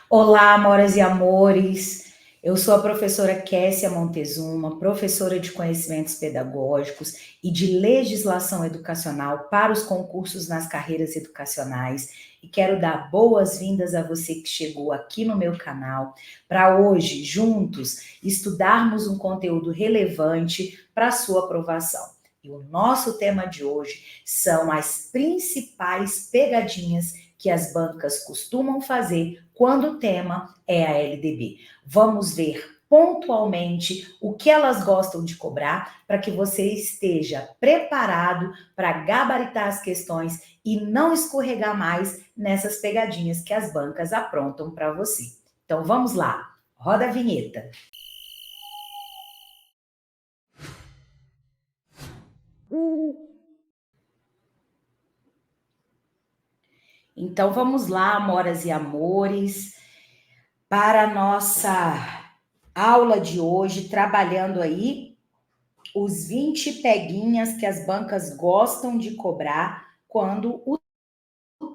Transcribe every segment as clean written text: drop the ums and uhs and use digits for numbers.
Olá, amoras e amores. Eu sou a professora Kessia Montezuma, professora de conhecimentos pedagógicos e de legislação educacional para os concursos nas carreiras educacionais e quero dar boas-vindas a você que chegou aqui no meu canal para hoje, juntos, estudarmos um conteúdo relevante para a sua aprovação. E o nosso tema de hoje são as principais pegadinhas que as bancas costumam fazer quando o tema é a LDB. Vamos ver pontualmente o que elas gostam de cobrar para que você esteja preparado para gabaritar as questões e não escorregar mais nessas pegadinhas que as bancas aprontam para você. Então vamos lá, roda a vinheta. Então vamos lá, amoras e amores, para a nossa aula de hoje, trabalhando aí os 20 peguinhas que as bancas gostam de cobrar quando o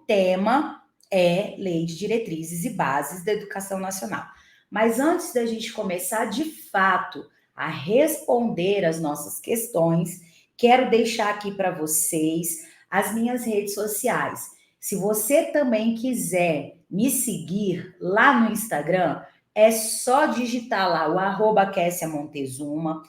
tema é Lei de Diretrizes e Bases da Educação Nacional. Mas antes da gente começar de fato a responder as nossas questões, quero deixar aqui para vocês as minhas redes sociais. Se você também quiser me seguir lá no Instagram, é só digitar lá o @Kessia Montezuma.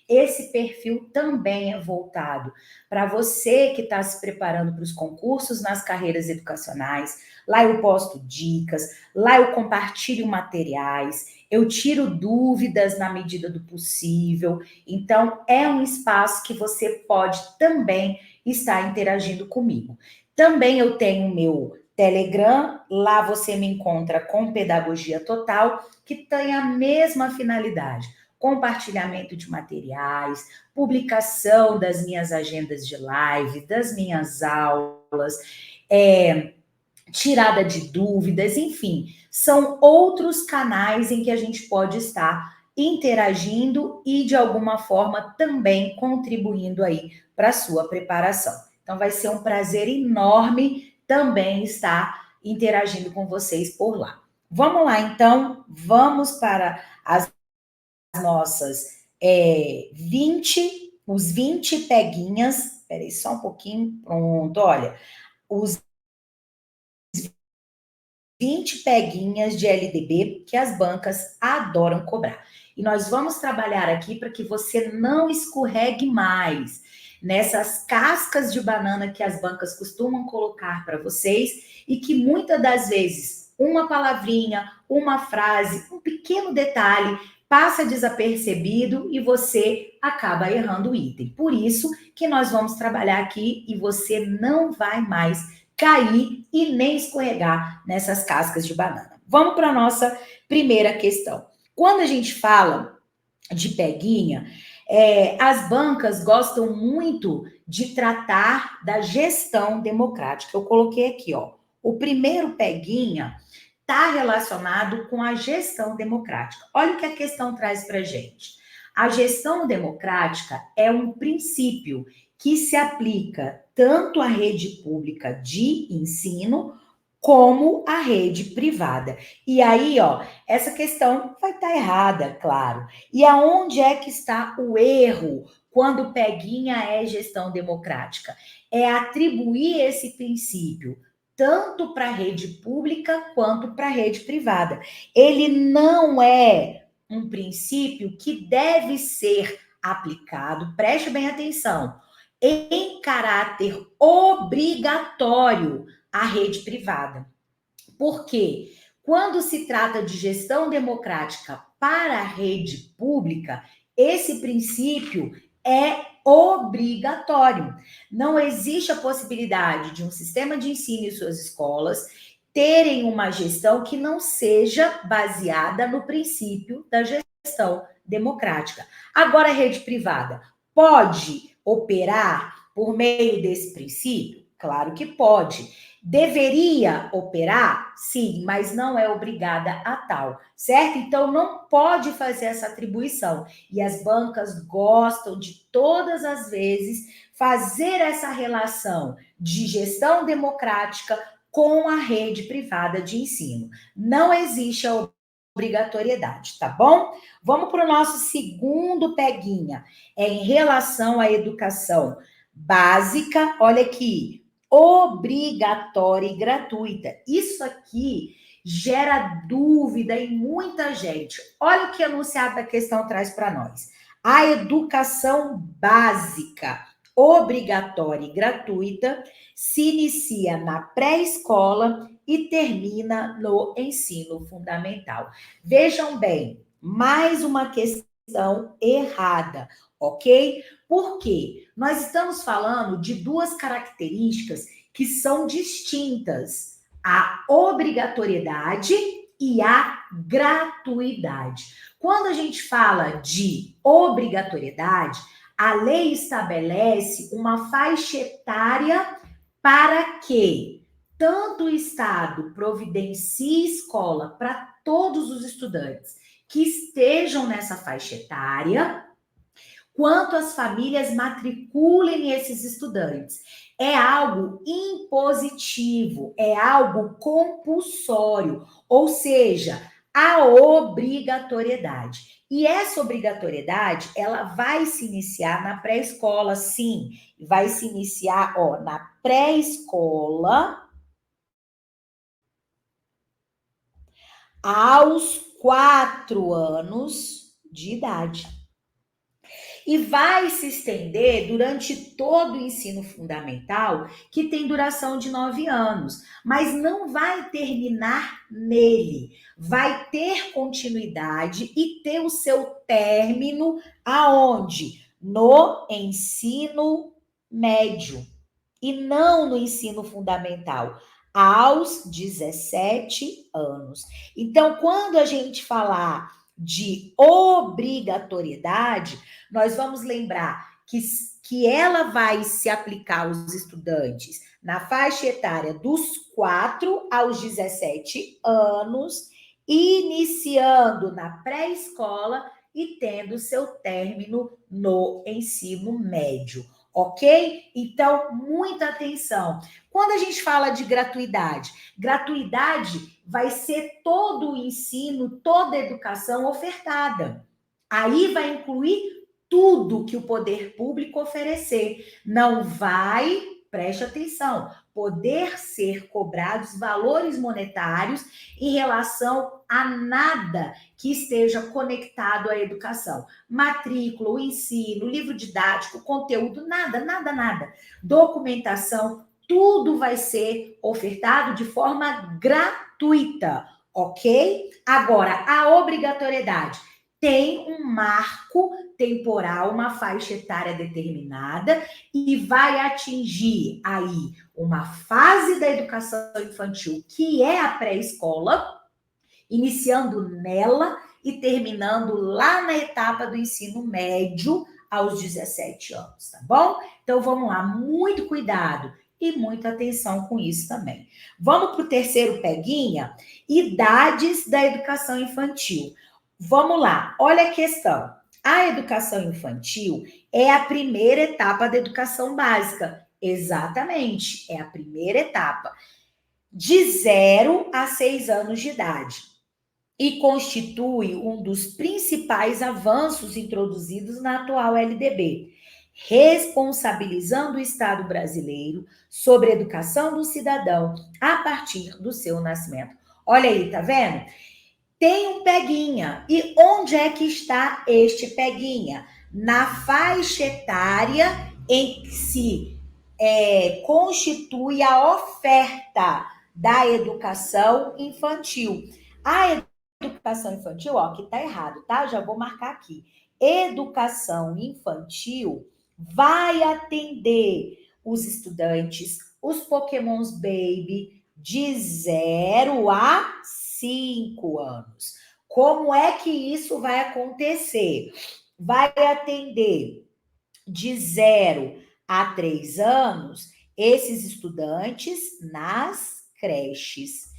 Esse perfil também é voltado para você que está se preparando para os concursos nas carreiras educacionais. Lá eu posto dicas, lá eu compartilho materiais, eu tiro dúvidas na medida do possível. Então, é um espaço que você pode também estar interagindo comigo. Também eu tenho o meu Telegram, lá você me encontra com Pedagogia Total, que tem a mesma finalidade: compartilhamento de materiais, publicação das minhas agendas de live, das minhas aulas, tirada de dúvidas, enfim, são outros canais em que a gente pode estar interagindo e, de alguma forma, também contribuindo aí para a sua preparação. Então, vai ser um prazer enorme também estar interagindo com vocês por lá. Vamos lá, então, vamos para as nossas 20 peguinhas. Peraí, só um pouquinho. Pronto, olha. Os 20 peguinhas de LDB que as bancas adoram cobrar. E nós vamos trabalhar aqui para que você não escorregue mais nessas cascas de banana que as bancas costumam colocar para vocês e que muitas das vezes uma palavrinha, uma frase, um pequeno detalhe passa desapercebido e você acaba errando o item. Por isso que nós vamos trabalhar aqui e você não vai mais cair e nem escorregar nessas cascas de banana. Vamos para a nossa primeira questão. Quando a gente fala de peguinha, as bancas gostam muito de tratar da gestão democrática. Eu coloquei aqui, ó. O primeiro peguinha está relacionado com a gestão democrática. Olha o que a questão traz para a gente. A gestão democrática é um princípio que se aplica tanto à rede pública de ensino como à rede privada. E aí, ó, essa questão vai estar errada, claro. E aonde é que está o erro quando peguinha é gestão democrática? É atribuir esse princípio tanto para a rede pública quanto para a rede privada. Ele não é um princípio que deve ser aplicado, preste bem atenção, em caráter obrigatório à rede privada. Por quê? Quando se trata de gestão democrática para a rede pública, esse princípio é obrigatório. Não existe a possibilidade de um sistema de ensino e suas escolas terem uma gestão que não seja baseada no princípio da gestão democrática. Agora, a rede privada pode operar por meio desse princípio? Claro que pode. Deveria operar? Sim, mas não é obrigada a tal, certo? Então não pode fazer essa atribuição. E as bancas gostam de todas as vezes fazer essa relação de gestão democrática com a rede privada de ensino. Não existe a obrigatoriedade, tá bom? Vamos para o nosso segundo peguinha. É em relação à educação básica, olha aqui, obrigatória e gratuita. Isso aqui gera dúvida em muita gente. Olha o que o enunciado da questão traz para nós. A educação básica, obrigatória e gratuita, se inicia na pré-escola e termina no ensino fundamental. Vejam bem, mais uma questão errada, ok? Por quê? Nós estamos falando de duas características que são distintas: a obrigatoriedade e a gratuidade. Quando a gente fala de obrigatoriedade, a lei estabelece uma faixa etária para que tanto o Estado providencie escola para todos os estudantes que estejam nessa faixa etária, quanto as famílias matriculem esses estudantes. É algo impositivo, é algo compulsório, ou seja, a obrigatoriedade. E essa obrigatoriedade, ela vai se iniciar na pré-escola, sim. Vai se iniciar, na pré-escola aos 4 anos de idade. E vai se estender durante todo o ensino fundamental, que tem duração de 9 anos, mas não vai terminar nele, vai ter continuidade e ter o seu término aonde? No ensino médio e não no ensino fundamental, aos 17 anos. Então, quando a gente falar de obrigatoriedade, nós vamos lembrar que ela vai se aplicar aos estudantes na faixa etária dos 4 aos 17 anos, iniciando na pré-escola e tendo seu término no ensino médio, ok? Então, muita atenção. Quando a gente fala de gratuidade, gratuidade vai ser todo o ensino, toda a educação ofertada. Aí vai incluir tudo que o poder público oferecer. Não vai, preste atenção, poder ser cobrados valores monetários em relação a nada que esteja conectado à educação. Matrícula, o ensino, livro didático, conteúdo, nada, nada, nada. Documentação, tudo vai ser ofertado de forma gratuita, ok? Agora, a obrigatoriedade tem um marco temporal, uma faixa etária determinada e vai atingir aí uma fase da educação infantil, que é a pré-escola, iniciando nela e terminando lá na etapa do ensino médio aos 17 anos, tá bom? Então vamos lá, muito cuidado e muita atenção com isso também. Vamos para o terceiro peguinha, idades da educação infantil. Vamos lá, olha a questão. A educação infantil é a primeira etapa da educação básica. Exatamente, é a primeira etapa. De 0 a 6 anos de idade. E constitui um dos principais avanços introduzidos na atual LDB, responsabilizando o Estado brasileiro sobre a educação do cidadão a partir do seu nascimento. Olha aí, tá vendo? Tem um peguinha. E onde é que está este peguinha? Na faixa etária em que se constitui a oferta da educação infantil. A educação infantil, ó, que tá errado, tá? Já vou marcar aqui. Educação infantil vai atender os estudantes, os Pokémons Baby, de 0 a 5 anos. Como é que isso vai acontecer? Vai atender de 0 a 3 anos esses estudantes nas creches.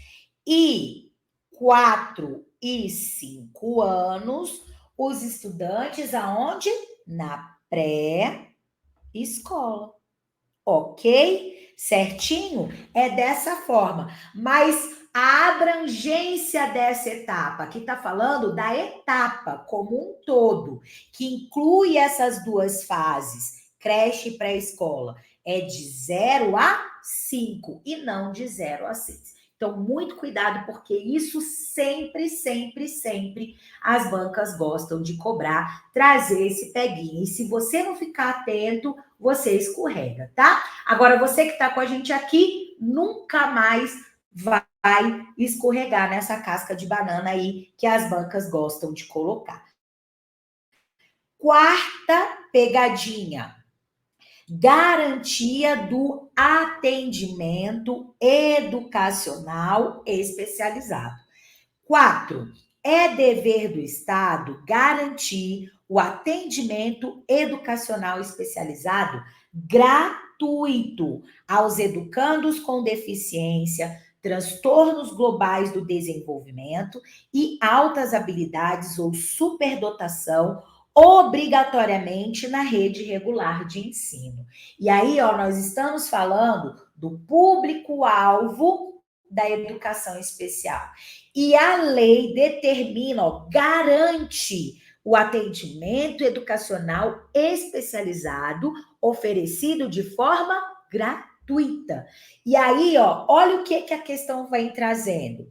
E 4 e 5 anos, os estudantes aonde? Na pré-escola. Ok? Certinho? É dessa forma. Mas a abrangência dessa etapa, aqui está falando da etapa como um todo, que inclui essas duas fases, creche e pré-escola, é de 0 a 5 e não de 0 a 6. Então, muito cuidado, porque isso sempre, sempre, sempre as bancas gostam de cobrar, trazer esse peguinha. E se você não ficar atento, você escorrega, tá? Agora, você que está com a gente aqui, nunca mais vai escorregar nessa casca de banana aí que as bancas gostam de colocar. Quarta pegadinha. Garantia do atendimento educacional especializado. 4. É dever do Estado garantir o atendimento educacional especializado gratuito aos educandos com deficiência, transtornos globais do desenvolvimento e altas habilidades ou superdotação obrigatoriamente na rede regular de ensino. E aí, ó, nós estamos falando do público-alvo da educação especial. E a lei determina, ó, garante o atendimento educacional especializado oferecido de forma gratuita. E aí, ó, olha o que a questão vem trazendo.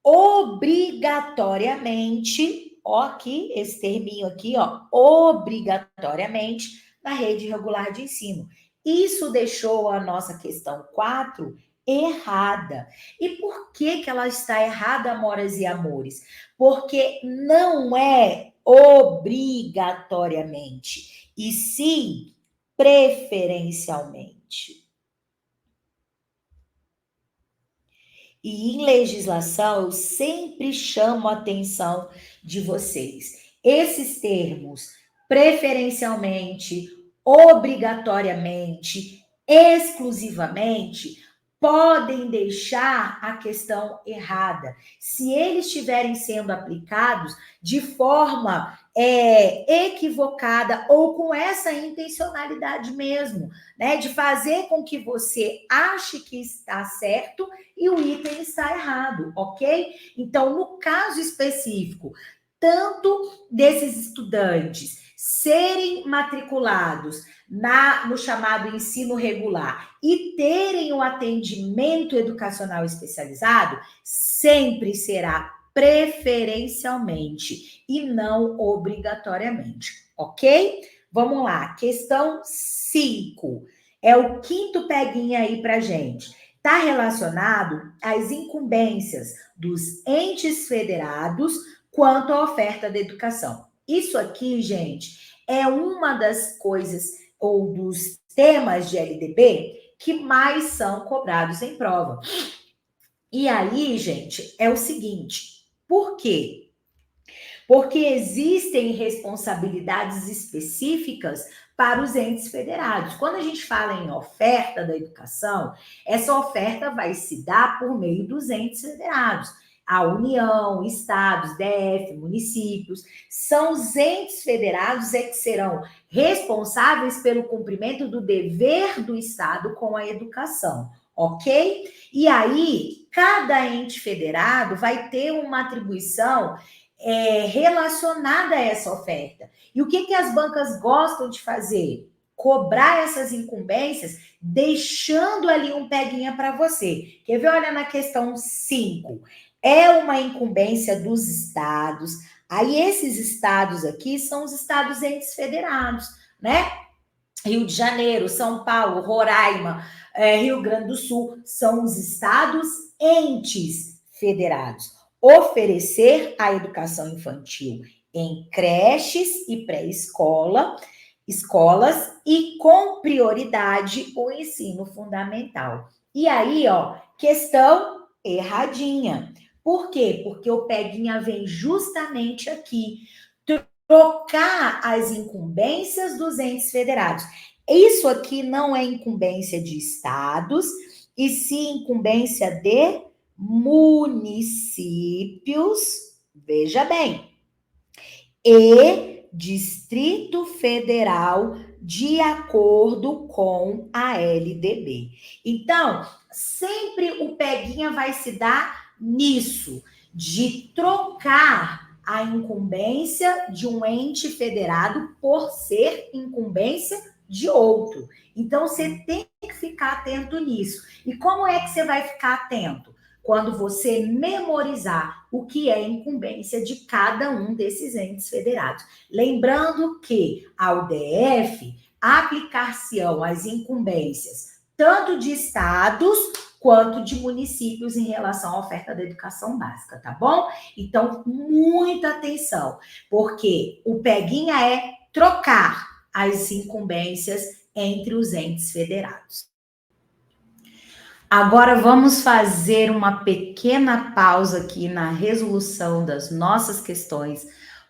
Obrigatoriamente, ó, aqui, esse terminho aqui, ó, obrigatoriamente na rede regular de ensino. Isso deixou a nossa questão 4 errada. E por que ela está errada, amoras e amores? Porque não é obrigatoriamente, e sim preferencialmente. E em legislação, eu sempre chamo a atenção de vocês. Esses termos, preferencialmente, obrigatoriamente, exclusivamente, podem deixar a questão errada. Se eles estiverem sendo aplicados de forma equivocada ou com essa intencionalidade mesmo, né, de fazer com que você ache que está certo e o item está errado, ok? Então, no caso específico, tanto desses estudantes serem matriculados no chamado ensino regular e terem o atendimento educacional especializado, sempre será preferencialmente e não obrigatoriamente, ok? Vamos lá, questão 5. É o quinto peguinha aí pra gente. Está relacionado às incumbências dos entes federados quanto à oferta da educação. Isso aqui, gente, é uma das coisas ou dos temas de LDB que mais são cobrados em prova. E aí, gente, é o seguinte, por quê? Porque existem responsabilidades específicas para os entes federados. Quando a gente fala em oferta da educação, essa oferta vai se dar por meio dos entes federados. A União, estados, DF, municípios, são os entes federados que serão responsáveis pelo cumprimento do dever do Estado com a educação, ok? E aí, cada ente federado vai ter uma atribuição relacionada a essa oferta. E o que as bancas gostam de fazer? Cobrar essas incumbências, deixando ali um peguinha para você. Quer ver? Olha na questão 5. É uma incumbência dos estados. Aí esses estados aqui são os estados entes federados, né? Rio de Janeiro, São Paulo, Roraima, Rio Grande do Sul, são os estados entes federados. Oferecer a educação infantil em creches e pré-escola, escolas e com prioridade o ensino fundamental. E aí, ó, questão erradinha. Por quê? Porque o peguinha vem justamente aqui trocar as incumbências dos entes federados. Isso aqui não é incumbência de estados, e sim incumbência de municípios, veja bem, e Distrito Federal de acordo com a LDB. Então, sempre o peguinha vai se dar nisso, de trocar a incumbência de um ente federado por ser incumbência de outro. Então, você tem que ficar atento nisso. E como é que você vai ficar atento? Quando você memorizar o que é incumbência de cada um desses entes federados. Lembrando que ao DF aplicar-se-ão as incumbências tanto de estados quanto de municípios em relação à oferta da educação básica, tá bom? Então, muita atenção, porque o peguinha é trocar as incumbências entre os entes federados. Agora vamos fazer uma pequena pausa aqui na resolução das nossas questões,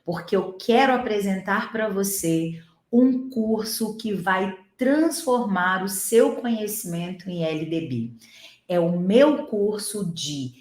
porque eu quero apresentar para você um curso que vai transformar o seu conhecimento em LDB. É o meu curso de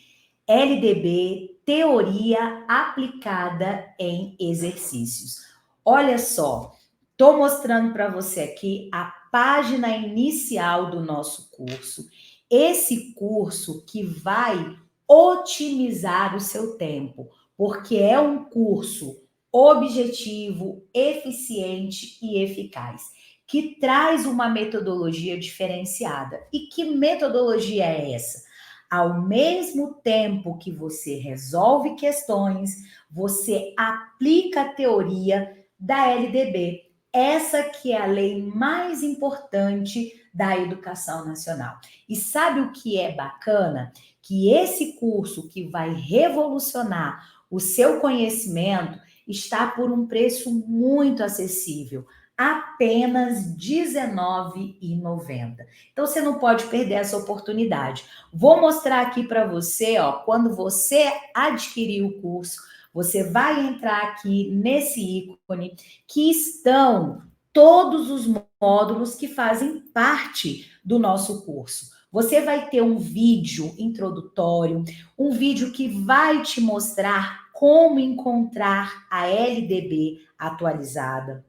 LDB, Teoria Aplicada em Exercícios. Olha só, estou mostrando para você aqui a página inicial do nosso curso. Esse curso que vai otimizar o seu tempo, porque é um curso objetivo, eficiente e eficaz, que traz uma metodologia diferenciada. E que metodologia é essa? Ao mesmo tempo que você resolve questões, você aplica a teoria da LDB. Essa que é a lei mais importante da educação nacional. E sabe o que é bacana? Que esse curso que vai revolucionar o seu conhecimento está por um preço muito acessível, apenas R$19,90. Então você não pode perder essa oportunidade. Vou mostrar aqui para você, ó, quando você adquirir o curso, você vai entrar aqui nesse ícone que estão todos os módulos que fazem parte do nosso curso. Você vai ter um vídeo introdutório, um vídeo que vai te mostrar como encontrar a LDB atualizada.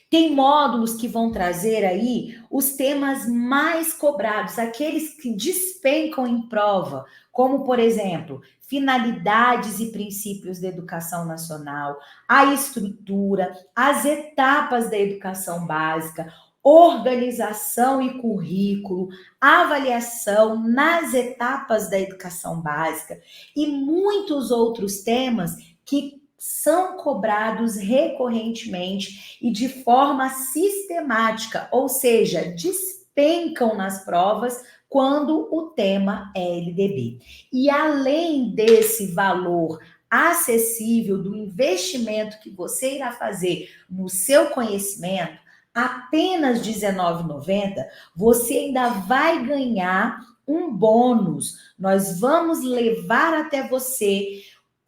Tem módulos que vão trazer aí os temas mais cobrados, aqueles que despencam em prova, como, por exemplo, finalidades e princípios da educação nacional, a estrutura, as etapas da educação básica, organização e currículo, avaliação nas etapas da educação básica e muitos outros temas que são cobrados recorrentemente e de forma sistemática, ou seja, despencam nas provas quando o tema é LDB. E além desse valor acessível do investimento que você irá fazer no seu conhecimento, apenas R$19,90, você ainda vai ganhar um bônus. Nós vamos levar até você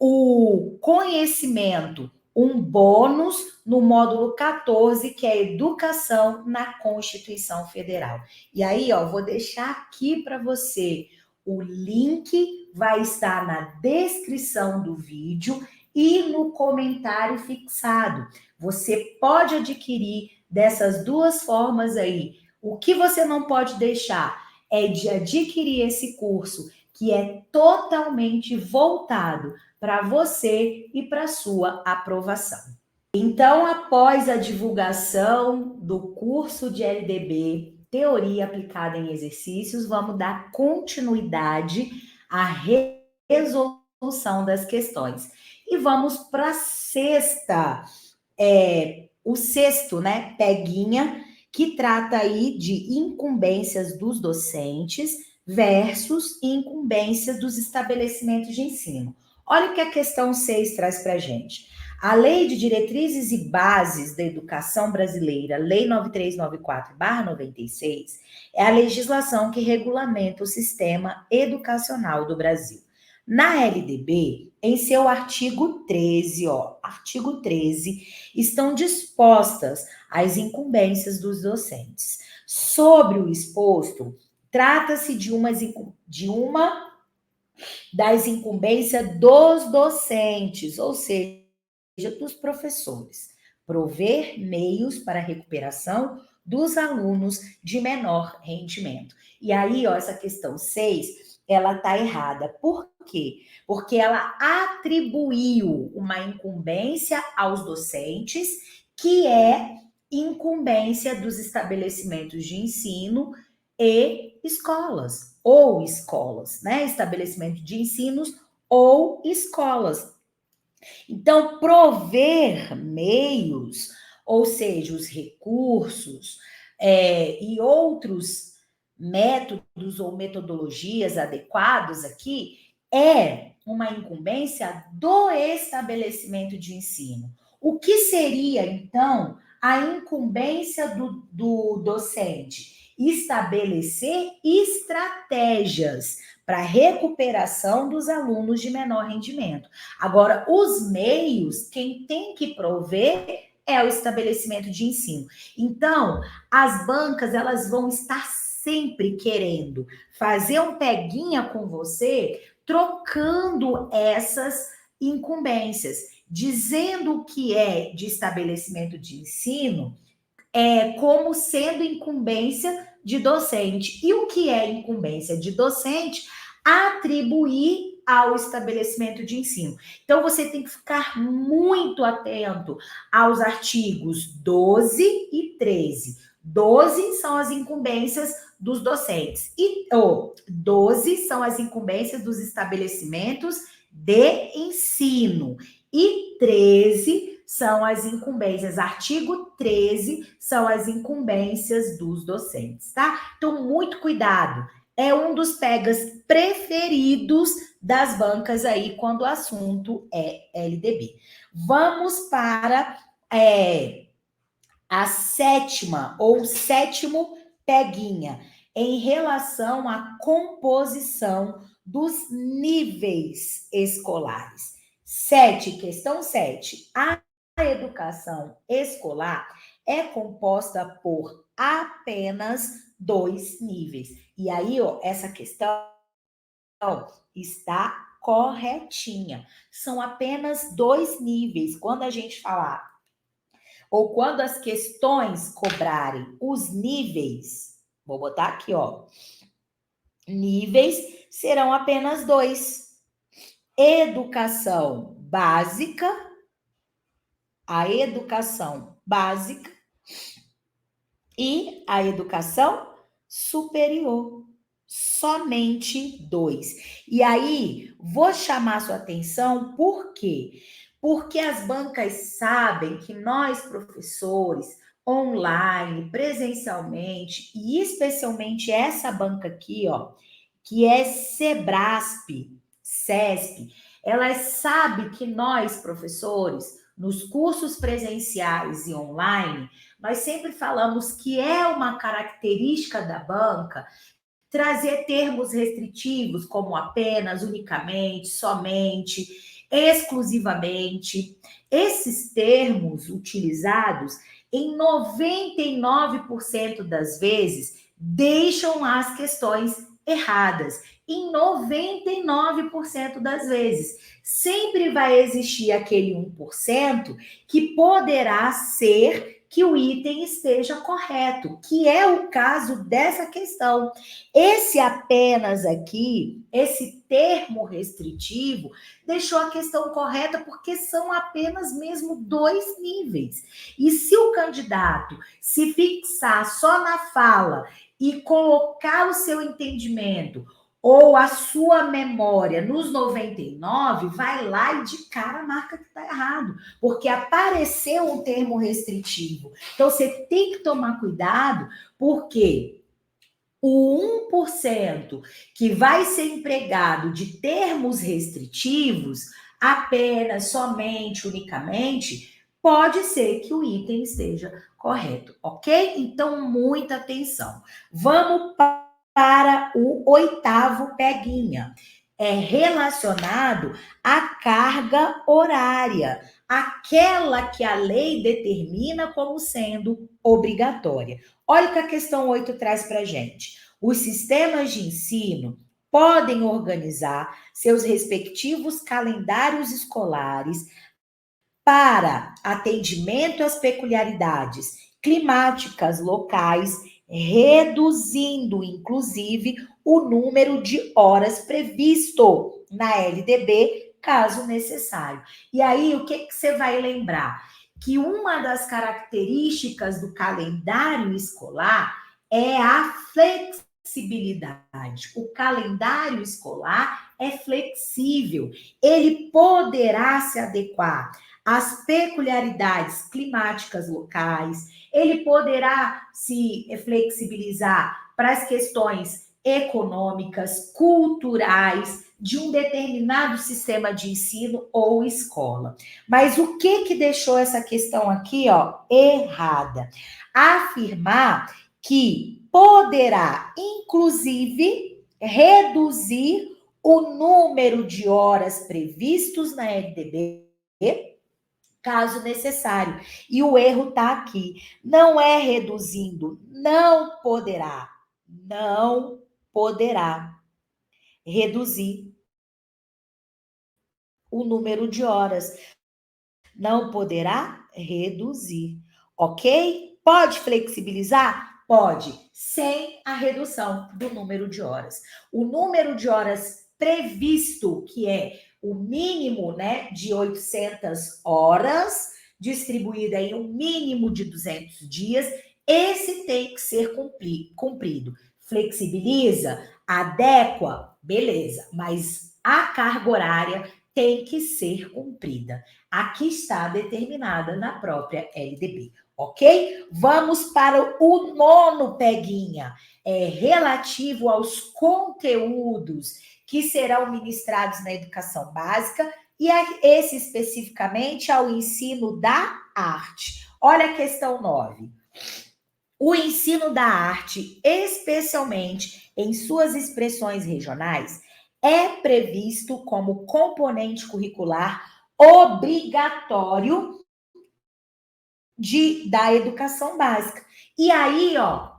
o conhecimento, um bônus no módulo 14, que é Educação na Constituição Federal. E aí, ó, vou deixar aqui para você o link, vai estar na descrição do vídeo e no comentário fixado. Você pode adquirir dessas duas formas aí. O que você não pode deixar é de adquirir esse curso, que é totalmente voltado para você e para sua aprovação. Então, após a divulgação do curso de LDB, Teoria Aplicada em Exercícios, vamos dar continuidade à resolução das questões. E vamos para a sexta, o sexto, né, peguinha, que trata aí de incumbências dos docentes versus incumbências dos estabelecimentos de ensino. Olha o que a questão 6 traz para a gente. A Lei de Diretrizes e Bases da Educação Brasileira, Lei 9394/96, é a legislação que regulamenta o sistema educacional do Brasil. Na LDB, em seu artigo 13, artigo 13, estão dispostas as incumbências dos docentes. Sobre o exposto, trata-se de uma das incumbências dos docentes, ou seja, dos professores. prover meios para a recuperação dos alunos de menor rendimento. E aí, ó, essa questão 6, ela está errada. Por quê? Porque ela atribuiu uma incumbência aos docentes, que é incumbência dos estabelecimentos de ensino e escolas, ou escolas, né? Estabelecimento de ensinos ou escolas. Então, prover meios, ou seja, os recursos e outros métodos ou metodologias adequados aqui, é uma incumbência do estabelecimento de ensino. O que seria, então, a incumbência do docente? Estabelecer estratégias para a recuperação dos alunos de menor rendimento. Agora, os meios, quem tem que prover é o estabelecimento de ensino. Então, as bancas, elas vão estar sempre querendo fazer um peguinha com você, trocando essas incumbências, dizendo o que é de estabelecimento de ensino como sendo incumbência de docente. E o que é incumbência de docente? Atribuir ao estabelecimento de ensino. Então, você tem que ficar muito atento aos artigos 12 e 13. 12 são as incumbências dos docentes. 12 são as incumbências dos estabelecimentos de ensino. E 13 são as incumbências. Artigo 13 são as incumbências dos docentes, tá? Então, muito cuidado. É um dos pegas preferidos das bancas aí quando o assunto é LDB. Vamos para a sétima ou sétimo peguinha em relação à composição dos níveis escolares. Questão 7. A educação escolar é composta por apenas 2 níveis. E aí, ó, essa questão está corretinha. São apenas 2 níveis. Quando a gente falar, ou quando as questões cobrarem os níveis, vou botar aqui, ó. Níveis serão apenas 2. Educação básica, a educação básica e a educação superior. Somente 2. E aí, vou chamar sua atenção, por quê? Porque as bancas sabem que nós, professores, online, presencialmente, e especialmente essa banca aqui, ó, que é Sebrasp, CESP, elas sabem que nós, professores, nos cursos presenciais e online, nós sempre falamos que é uma característica da banca trazer termos restritivos como apenas, unicamente, somente, exclusivamente. Esses termos utilizados, em 99% das vezes, deixam as questões erradas. Em 99% das vezes. Sempre vai existir aquele 1% que poderá ser que o item esteja correto, que é o caso dessa questão. Esse apenas aqui, esse termo restritivo, deixou a questão correta porque são apenas mesmo 2 níveis. E se o candidato se fixar só na fala e colocar o seu entendimento ou a sua memória nos 99, vai lá e de cara marca que está errado, porque apareceu um termo restritivo. Então, você tem que tomar cuidado, porque o 1% que vai ser empregado de termos restritivos, apenas, somente, unicamente, pode ser que o item esteja correto, ok? Então, muita atenção. Vamos para o 8º peguinha. É relacionado à carga horária, aquela que a lei determina como sendo obrigatória. Olha o que a questão 8 traz para a gente. Os sistemas de ensino podem organizar seus respectivos calendários escolares para atendimento às peculiaridades climáticas locais, reduzindo, inclusive, o número de horas previsto na LDB, caso necessário. E aí, o que você vai lembrar? Que uma das características do calendário escolar é a flexibilidade. O calendário escolar é flexível, ele poderá se adequar às peculiaridades climáticas locais, ele poderá se flexibilizar para as questões econômicas, culturais, de um determinado sistema de ensino ou escola. Mas o que deixou essa questão aqui, ó, errada? Afirmar que poderá, inclusive, reduzir o número de horas previstos na LDB, caso necessário. E o erro está aqui. Não é reduzindo, não poderá reduzir o número de horas. Não poderá reduzir, ok? Pode flexibilizar? Pode, sem a redução do número de horas. O número de horas previsto, que é o mínimo, né, de 800 horas, distribuída em um mínimo de 200 dias, esse tem que ser cumprido. Flexibiliza, adequa, beleza, mas a carga horária tem que ser cumprida. Aqui está determinada na própria LDB, ok? Vamos para o nono peguinha, relativo aos conteúdos que serão ministrados na educação básica e esse especificamente ao ensino da arte. Olha a questão 9. O ensino da arte, especialmente em suas expressões regionais, é previsto como componente curricular obrigatório da educação básica. E aí, ó,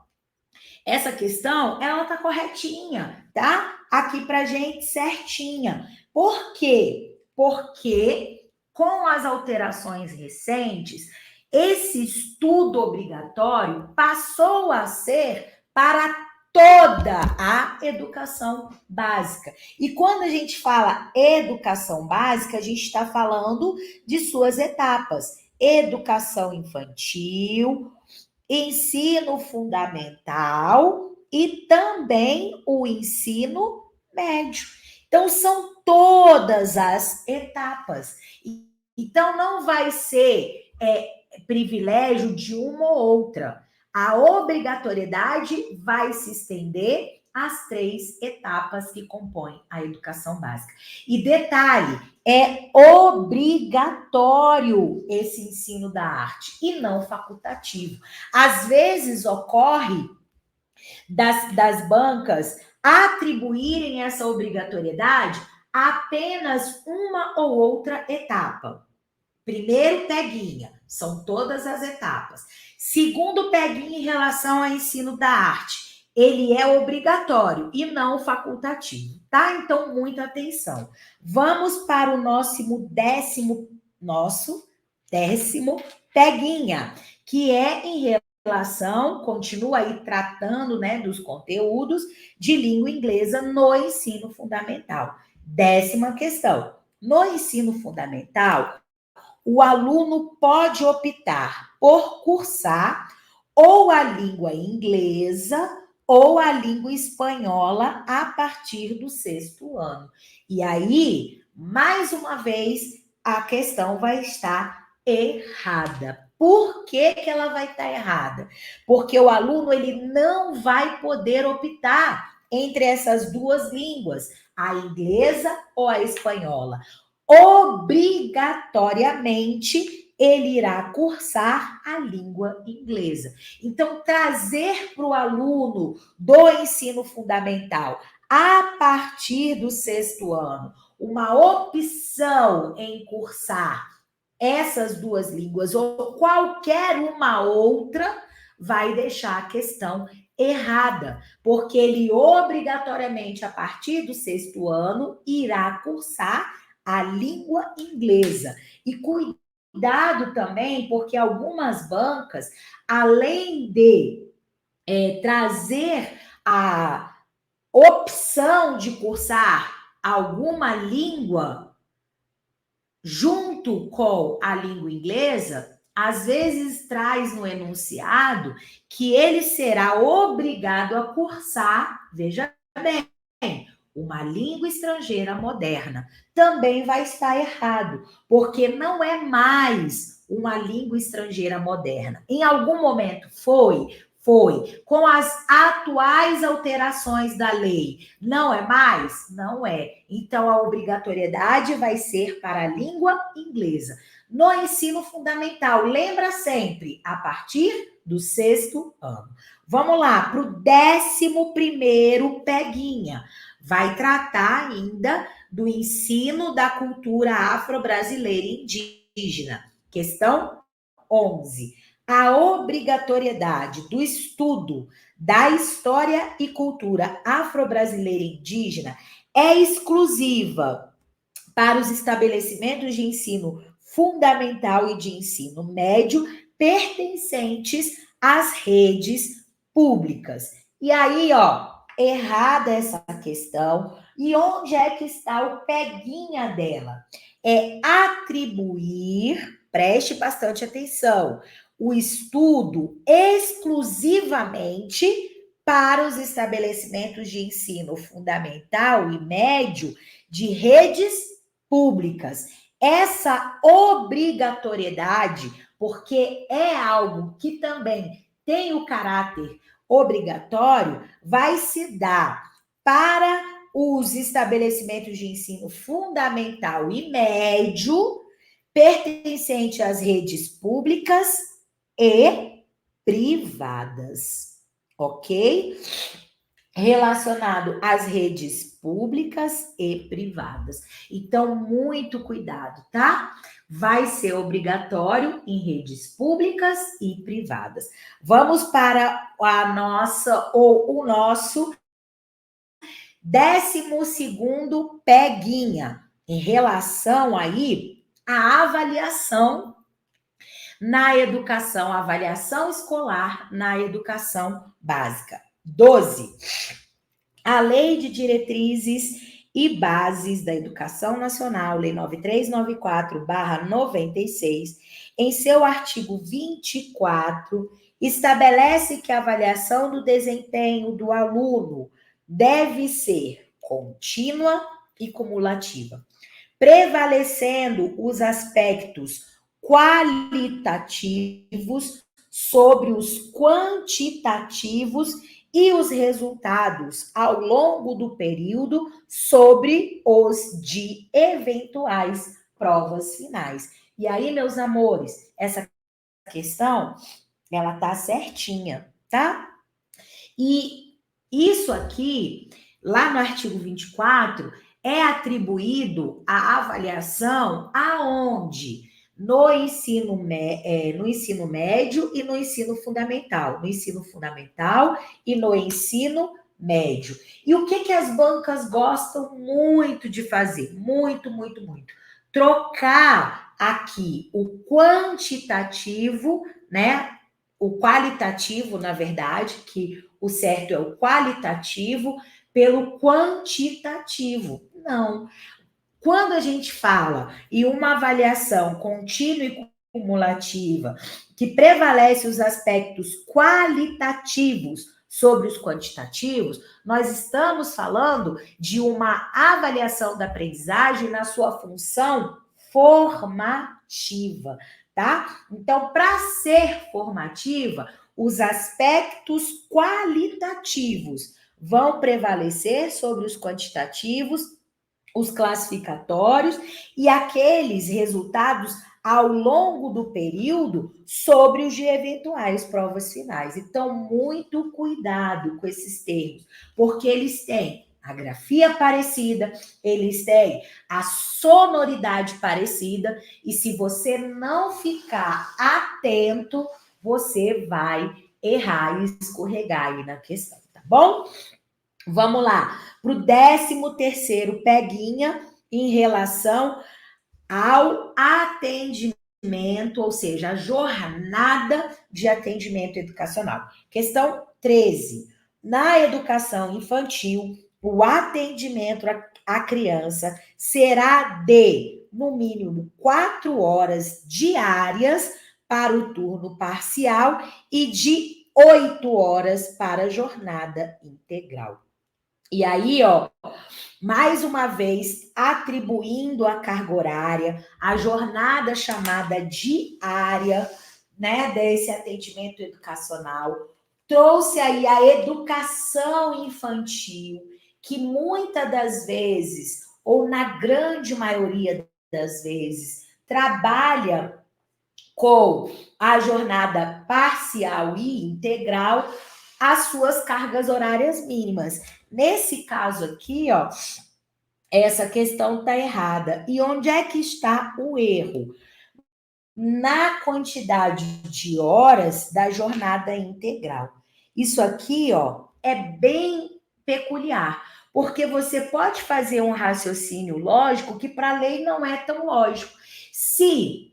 essa questão, ela tá corretinha, tá? Aqui pra gente, certinha. Por quê? Porque com as alterações recentes, esse estudo obrigatório passou a ser para toda a educação básica. E quando a gente fala educação básica, a gente está falando de suas etapas: educação infantil, ensino fundamental e também o ensino médio. Então, são todas as etapas. Então, não vai ser privilégio de uma ou outra. A obrigatoriedade vai se estender às 3 etapas que compõem a educação básica. E detalhe, é obrigatório esse ensino da arte e não facultativo. Às vezes ocorre das bancas atribuírem essa obrigatoriedade a apenas uma ou outra etapa. Primeiro peguinha, são todas as etapas. Segundo peguinha em relação ao ensino da arte, ele é obrigatório e não facultativo, tá? Então, muita atenção. Vamos para o nosso décimo peguinha, que é em relação, continua aí tratando, né, dos conteúdos de língua inglesa no ensino fundamental. 10ª questão. No ensino fundamental, o aluno pode optar por cursar ou a língua inglesa ou a língua espanhola a partir do 6º ano. E aí, mais uma vez, a questão vai estar errada. Por que ela vai estar errada? Porque o aluno ele não vai poder optar entre essas duas línguas, a inglesa ou a espanhola. Obrigatoriamente, ele irá cursar a língua inglesa. Então, trazer para o aluno do ensino fundamental, a partir do 6º ano, uma opção em cursar essas duas línguas ou qualquer uma outra, vai deixar a questão errada, porque ele obrigatoriamente, a partir do 6º ano, irá cursar a língua inglesa. E cuidado também, porque algumas bancas, além de trazer a opção de cursar alguma língua junto com a língua inglesa, às vezes traz no enunciado que ele será obrigado a cursar, veja bem, uma língua estrangeira moderna. Também vai estar errado, porque não é mais uma língua estrangeira moderna. Em algum momento foi. Com as atuais alterações da lei. Não é mais? Não é. Então, a obrigatoriedade vai ser para a língua inglesa. No ensino fundamental, lembra sempre, a partir do 6º ano. Vamos lá, para o 11º peguinha. Vai tratar ainda do ensino da cultura afro-brasileira e indígena. Questão 11. A obrigatoriedade do estudo da história e cultura afro-brasileira e indígena é exclusiva para os estabelecimentos de ensino fundamental e de ensino médio pertencentes às redes públicas. E aí, ó, errada essa questão. E onde é que está o peguinha dela? É atribuir, preste bastante atenção, o estudo exclusivamente para os estabelecimentos de ensino fundamental e médio de redes públicas. Essa obrigatoriedade, porque é algo que também tem o caráter obrigatório, vai se dar para os estabelecimentos de ensino fundamental e médio pertencente às redes públicas e privadas, ok? Relacionado às redes públicas e privadas. Então, muito cuidado, tá? Vai ser obrigatório em redes públicas e privadas. Vamos para o nosso 12º peguinha, em relação aí à avaliação na educação, avaliação escolar na educação básica. 12. A Lei de Diretrizes e Bases da Educação Nacional, Lei 9394/96, em seu artigo 24, estabelece que a avaliação do desempenho do aluno deve ser contínua e cumulativa, prevalecendo os aspectos qualitativos sobre os quantitativos e os resultados ao longo do período sobre os de eventuais provas finais. E aí, meus amores, essa questão, ela tá certinha, tá? E isso aqui, lá no artigo 24, é atribuído à avaliação aonde? No ensino médio e no ensino fundamental. No ensino fundamental e no ensino médio. E o que as bancas gostam muito de fazer? Muito, muito, muito. Trocar aqui o quantitativo, né? O qualitativo, na verdade, que o certo é o qualitativo, pelo quantitativo. Não. Quando a gente fala em uma avaliação contínua e cumulativa, que prevalece os aspectos qualitativos sobre os quantitativos, nós estamos falando de uma avaliação da aprendizagem na sua função formativa, tá? Então, para ser formativa, os aspectos qualitativos vão prevalecer sobre os quantitativos, os classificatórios e aqueles resultados ao longo do período sobre os de eventuais provas finais. Então, muito cuidado com esses termos, porque eles têm a grafia parecida, eles têm a sonoridade parecida, e se você não ficar atento, você vai errar e escorregar aí na questão, tá bom? Vamos lá, para o 13º peguinha, em relação ao atendimento ou seja, a jornada de atendimento educacional. Questão 13. Na educação infantil, o atendimento à criança será de, no mínimo, 4 horas diárias para o turno parcial e de 8 horas para a jornada integral. E aí, ó, mais uma vez, atribuindo a carga horária, a jornada chamada diária, né, desse atendimento educacional, trouxe aí a educação infantil, que muitas das vezes, ou na grande maioria das vezes, trabalha com a jornada parcial e integral, as suas cargas horárias mínimas. Nesse caso aqui, ó, essa questão está errada. E onde é que está o erro? Na quantidade de horas da jornada integral. Isso aqui, ó, é bem peculiar, porque você pode fazer um raciocínio lógico que para a lei não é tão lógico. Se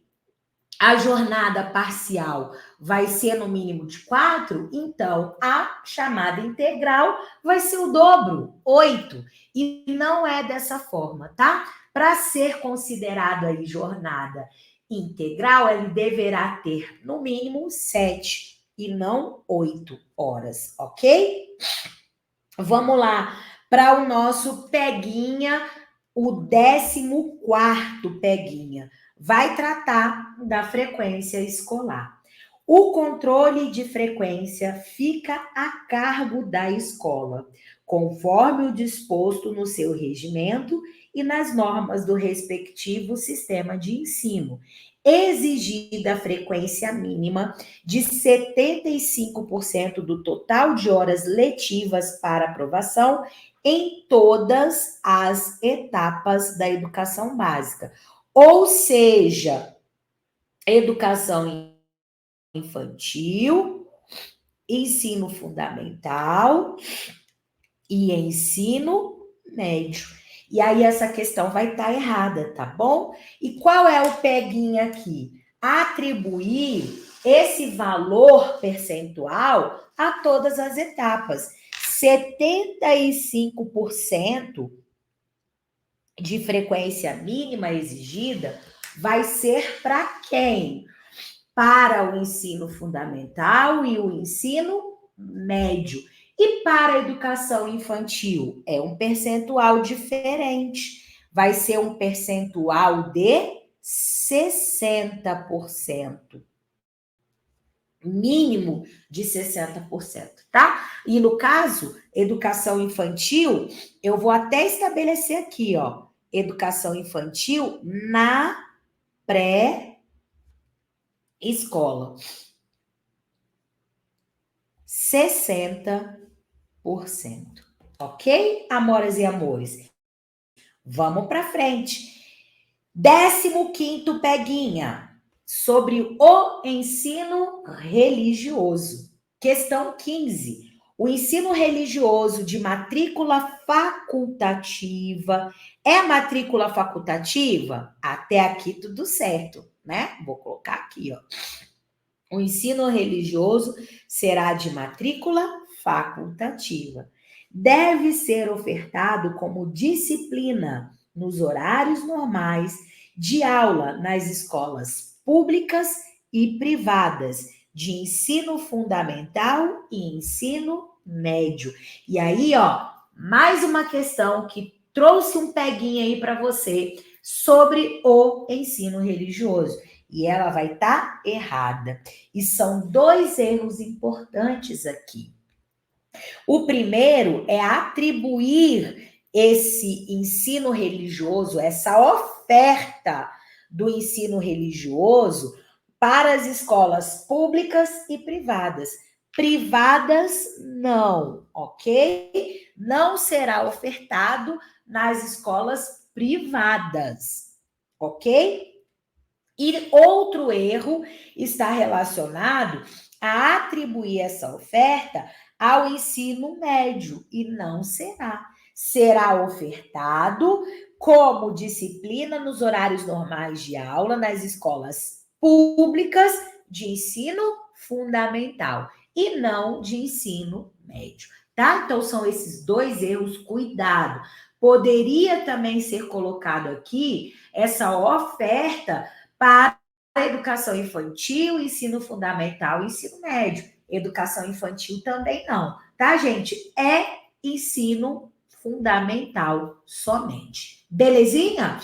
a jornada parcial vai ser no mínimo de 4, então a chamada integral vai ser o dobro, 8. E não é dessa forma, tá? Para ser considerado aí jornada integral, ele deverá ter no mínimo 7 e não 8 horas, ok? Vamos lá para o nosso peguinha, o 14º peguinha. Vai tratar da frequência escolar. O controle de frequência fica a cargo da escola, conforme o disposto no seu regimento e nas normas do respectivo sistema de ensino. Exigida a frequência mínima de 75% do total de horas letivas para aprovação em todas as etapas da educação básica. Ou seja, educação infantil, ensino fundamental e ensino médio. E aí essa questão vai estar errada, tá bom? E qual é o peguinha aqui? Atribuir esse valor percentual a todas as etapas. 75% de frequência mínima exigida vai ser para quem? Para o ensino fundamental e o ensino médio. E para a educação infantil? É um percentual diferente. Vai ser um percentual de 60%. Mínimo de 60%, tá? E no caso, educação infantil, eu vou até estabelecer aqui, ó, educação infantil na pré-escola. 60%. Ok? Amoras e amores. Vamos para frente. 15º peguinha. Sobre o ensino religioso. Questão 15. O ensino religioso de matrícula facultativa. É matrícula facultativa? Até aqui tudo certo, né? Vou colocar aqui, ó. O ensino religioso será de matrícula facultativa. Deve ser ofertado como disciplina nos horários normais de aula nas escolas públicas e privadas de ensino fundamental e ensino médio. E aí, ó, mais uma questão que trouxe um peguinho aí para você sobre o ensino religioso. E ela vai estar errada. E são 2 erros importantes aqui. O primeiro é atribuir esse ensino religioso, essa oferta do ensino religioso para as escolas públicas e privadas. Privadas, não, ok? Não será ofertado nas escolas privadas, ok? E outro erro está relacionado a atribuir essa oferta ao ensino médio, e não será. Será ofertado como disciplina nos horários normais de aula nas escolas públicas de ensino fundamental e não de ensino médio, tá? Então, são esses dois erros, cuidado. Poderia também ser colocado aqui essa oferta para a educação infantil, ensino fundamental e ensino médio. Educação infantil também não, tá, gente? É ensino fundamental somente. Belezinha?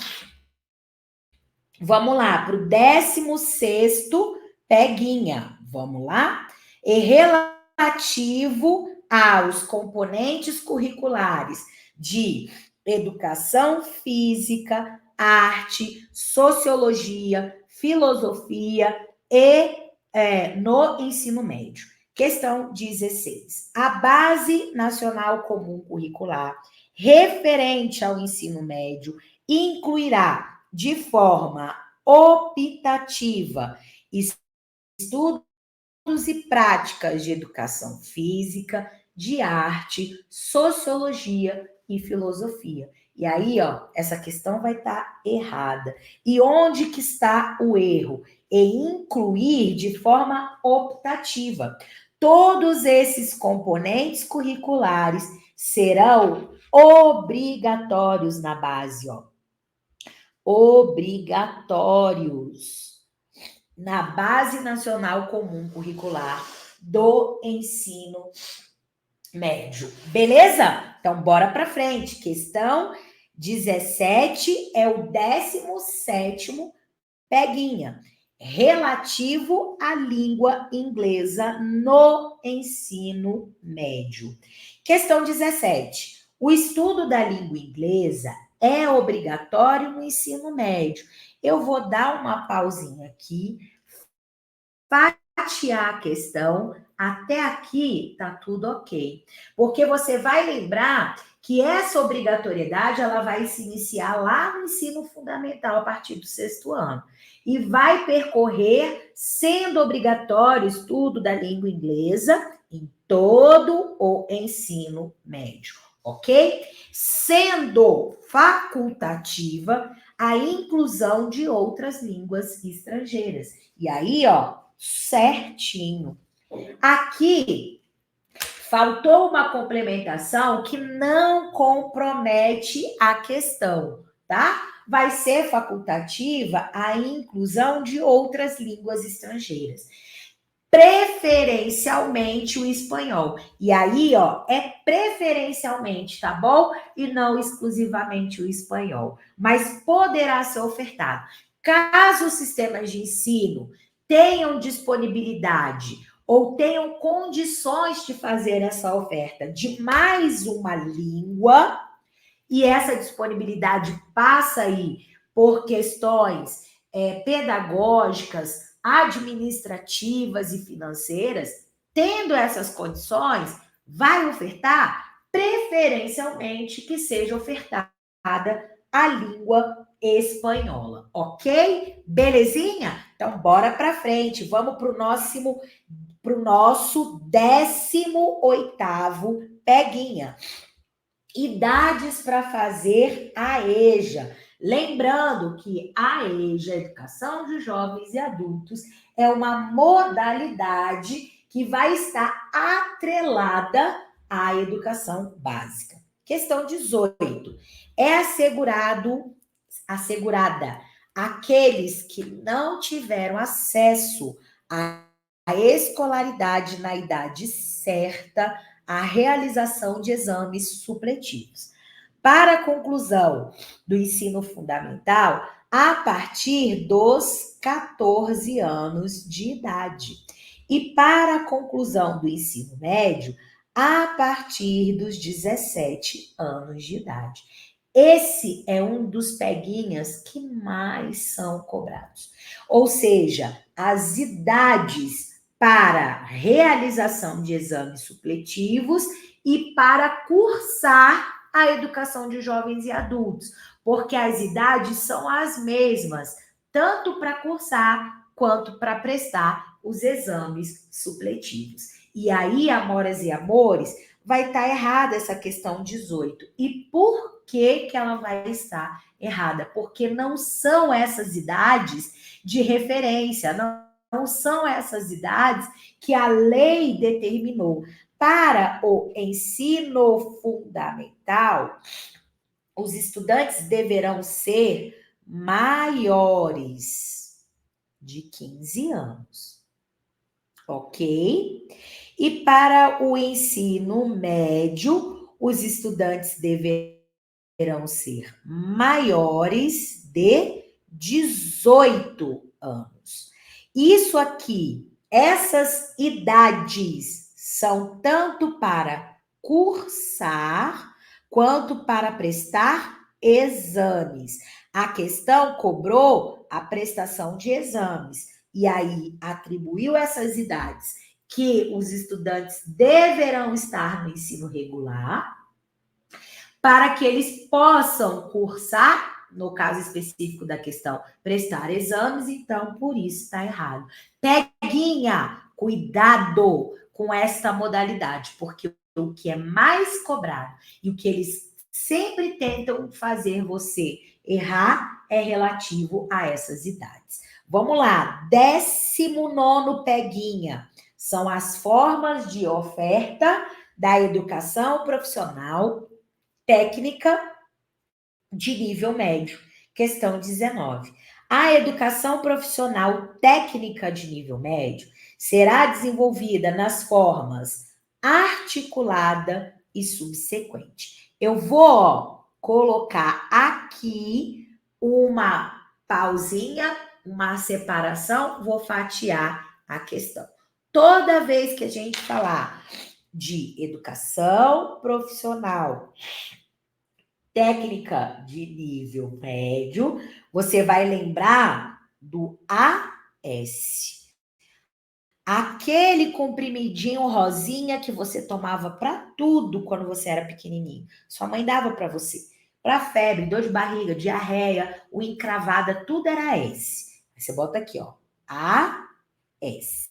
Vamos lá para o 16º peguinha. Vamos lá? É relativo aos componentes curriculares de educação física, arte, sociologia, filosofia e no ensino médio. Questão 16. A Base Nacional Comum Curricular, referente ao ensino médio, incluirá de forma optativa estudos e práticas de educação física, de arte, sociologia e filosofia. E aí, ó, essa questão vai estar errada. E onde que está o erro? Em incluir de forma optativa. Todos esses componentes curriculares serão obrigatórios na base, ó. Obrigatórios na Base Nacional Comum Curricular do Ensino Médio. Beleza? Então, bora para frente. Questão 17 é o 17º peguinha, relativo à língua inglesa no ensino médio. Questão 17. O estudo da língua inglesa é obrigatório no ensino médio. Eu vou dar uma pausinha aqui, fatiar a questão. Até aqui tá tudo ok. Porque você vai lembrar que essa obrigatoriedade ela vai se iniciar lá no ensino fundamental a partir do 6º ano. E vai percorrer, sendo obrigatório o estudo da língua inglesa em todo o ensino médio, ok? Sendo facultativa a inclusão de outras línguas estrangeiras. E aí, ó, certinho. Aqui faltou uma complementação que não compromete a questão, tá? Vai ser facultativa a inclusão de outras línguas estrangeiras, preferencialmente o espanhol. E aí, ó, é preferencialmente, tá bom? E não exclusivamente o espanhol, mas poderá ser ofertado. Caso os sistemas de ensino tenham disponibilidade ou tenham condições de fazer essa oferta de mais uma língua, e essa disponibilidade passa aí por questões pedagógicas, administrativas e financeiras, tendo essas condições, vai ofertar preferencialmente que seja ofertada a língua espanhola, ok? Belezinha? Então, bora para frente. Vamos para o nosso 18º peguinha. Idades para fazer a EJA. Lembrando que a EJA, Educação de Jovens e Adultos, é uma modalidade que vai estar atrelada à educação básica. Questão 18. É assegurada aqueles que não tiveram acesso à escolaridade na idade certa a realização de exames supletivos. Para a conclusão do ensino fundamental, a partir dos 14 anos de idade. E para a conclusão do ensino médio, a partir dos 17 anos de idade. Esse é um dos peguinhas que mais são cobrados. Ou seja, as idades para realização de exames supletivos e para cursar a educação de jovens e adultos, porque as idades são as mesmas, tanto para cursar quanto para prestar os exames supletivos. E aí, amoras e amores, vai estar errada essa questão 18. E por que ela vai estar errada, porque não são essas idades de referência, não são essas idades que a lei determinou. Para o ensino fundamental, os estudantes deverão ser maiores de 15 anos, ok? E para o ensino médio, os estudantes deverão ser maiores de 18 anos. Isso aqui, essas idades são tanto para cursar quanto para prestar exames. A questão cobrou a prestação de exames e aí atribuiu essas idades que os estudantes deverão estar no ensino regular para que eles possam cursar, no caso específico da questão, prestar exames, então por isso está errado. Peguinha, cuidado com esta modalidade, porque o que é mais cobrado e o que eles sempre tentam fazer você errar é relativo a essas idades. Vamos lá, 19º peguinha. São as formas de oferta da educação profissional técnica de nível médio. Questão 19. A educação profissional técnica de nível médio será desenvolvida nas formas articulada e subsequente. Eu vou colocar aqui uma pausinha, uma separação, vou fatiar a questão. Toda vez que a gente falar de educação profissional técnica de nível médio, você vai lembrar do AS. Aquele comprimidinho rosinha que você tomava para tudo quando você era pequenininho. Sua mãe dava para você. Para febre, dor de barriga, diarreia, unha encravada, tudo era S. Aí você bota aqui, ó, AS.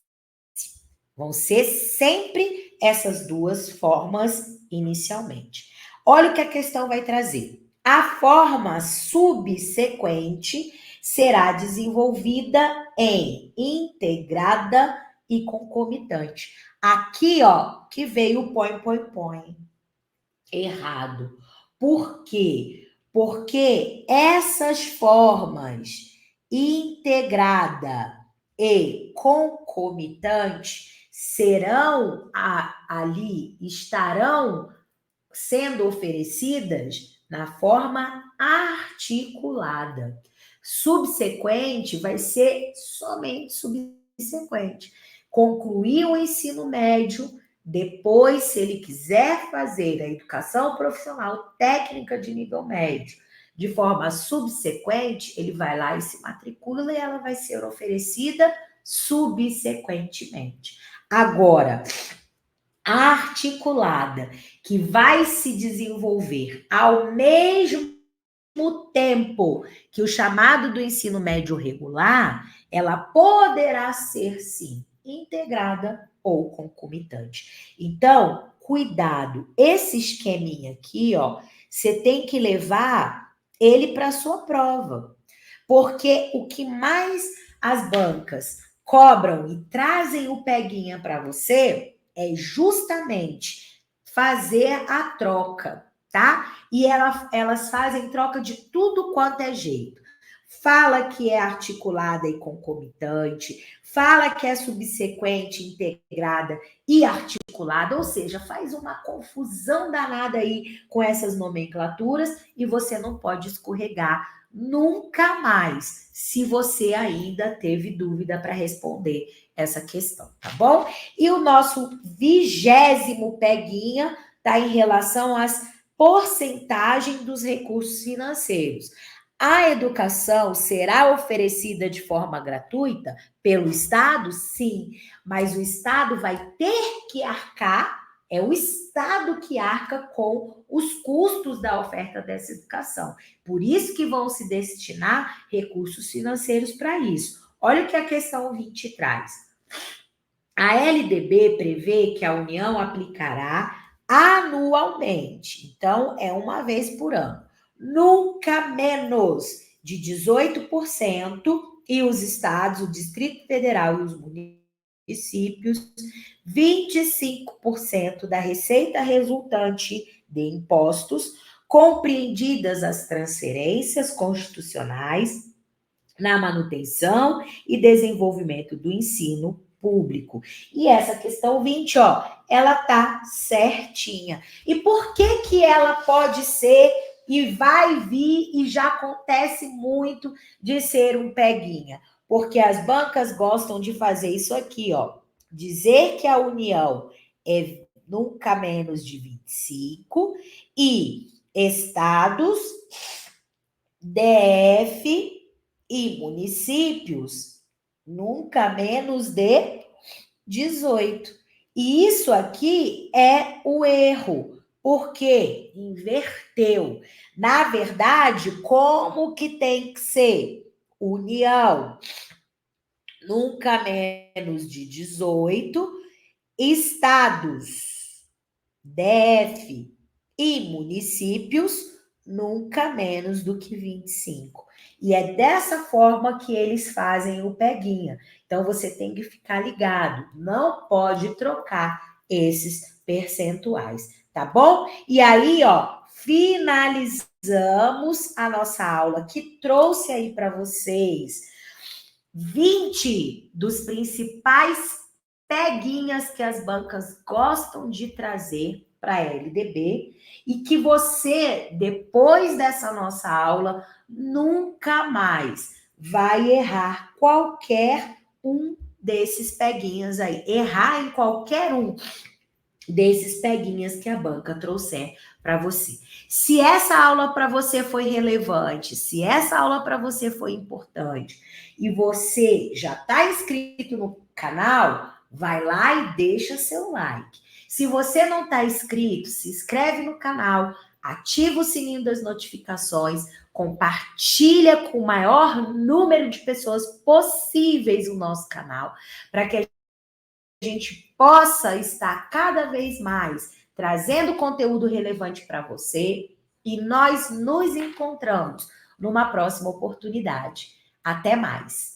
Vão ser sempre essas duas formas inicialmente. Olha o que a questão vai trazer. A forma subsequente será desenvolvida em integrada e concomitante. Aqui, ó, que veio o põe. Errado. Por quê? Porque essas formas integrada e concomitante estarão sendo oferecidas na forma articulada. Subsequente vai ser somente subsequente. Concluir o ensino médio, depois, se ele quiser fazer a educação profissional técnica de nível médio de forma subsequente, ele vai lá e se matricula e ela vai ser oferecida subsequentemente. Agora, a articulada, que vai se desenvolver ao mesmo tempo que o chamado do ensino médio regular, ela poderá ser, sim, integrada ou concomitante. Então, cuidado, esse esqueminha aqui, ó, você tem que levar ele para a sua prova, porque o que mais as bancas cobram e trazem o peguinha para você é justamente fazer a troca, tá? E elas fazem troca de tudo quanto é jeito. Fala que é articulada e concomitante, fala que é subsequente, integrada e articulada, ou seja, faz uma confusão danada aí com essas nomenclaturas e você não pode escorregar nunca mais, se você ainda teve dúvida para responder essa questão, tá bom? E o nosso 20º peguinha tá em relação às porcentagens dos recursos financeiros. A educação será oferecida de forma gratuita pelo Estado? Sim, mas o Estado vai ter que arcar, é o Estado que arca com os custos da oferta dessa educação. Por isso que vão se destinar recursos financeiros para isso. Olha o que a questão 20 traz. A LDB prevê que a União aplicará anualmente, então é uma vez por ano, nunca menos de 18%, e os estados, o Distrito Federal e os municípios, 25% da receita resultante de impostos, compreendidas as transferências constitucionais na manutenção e desenvolvimento do ensino público. E essa questão 20, ó, ela tá certinha. E por que que ela pode ser e vai vir e já acontece muito de ser um peguinha? Porque as bancas gostam de fazer isso aqui, ó. Dizer que a União é nunca menos de 25 e estados, DF e municípios nunca menos de 18. E isso aqui é o erro, porque inverteu. Na verdade, como que tem que ser? União, nunca menos de 18, estados, DF e municípios, nunca menos do que 25. E é dessa forma que eles fazem o peguinha. Então, você tem que ficar ligado. Não pode trocar esses percentuais, tá bom? E aí, ó, finalizamos a nossa aula que trouxe aí para vocês 20 dos principais peguinhas que as bancas gostam de trazer para a LDB e que você, depois dessa nossa aula, nunca mais vai errar qualquer um desses peguinhas aí. Errar em qualquer um desses peguinhas que a banca trouxer para você. Se essa aula para você foi relevante, se essa aula para você foi importante e você já está inscrito no canal, vai lá e deixa seu like. Se você não está inscrito, se inscreve no canal, ativa o sininho das notificações, compartilha com o maior número de pessoas possíveis o nosso canal, para que a gente possa estar cada vez mais trazendo conteúdo relevante para você, e nós nos encontramos numa próxima oportunidade. Até mais!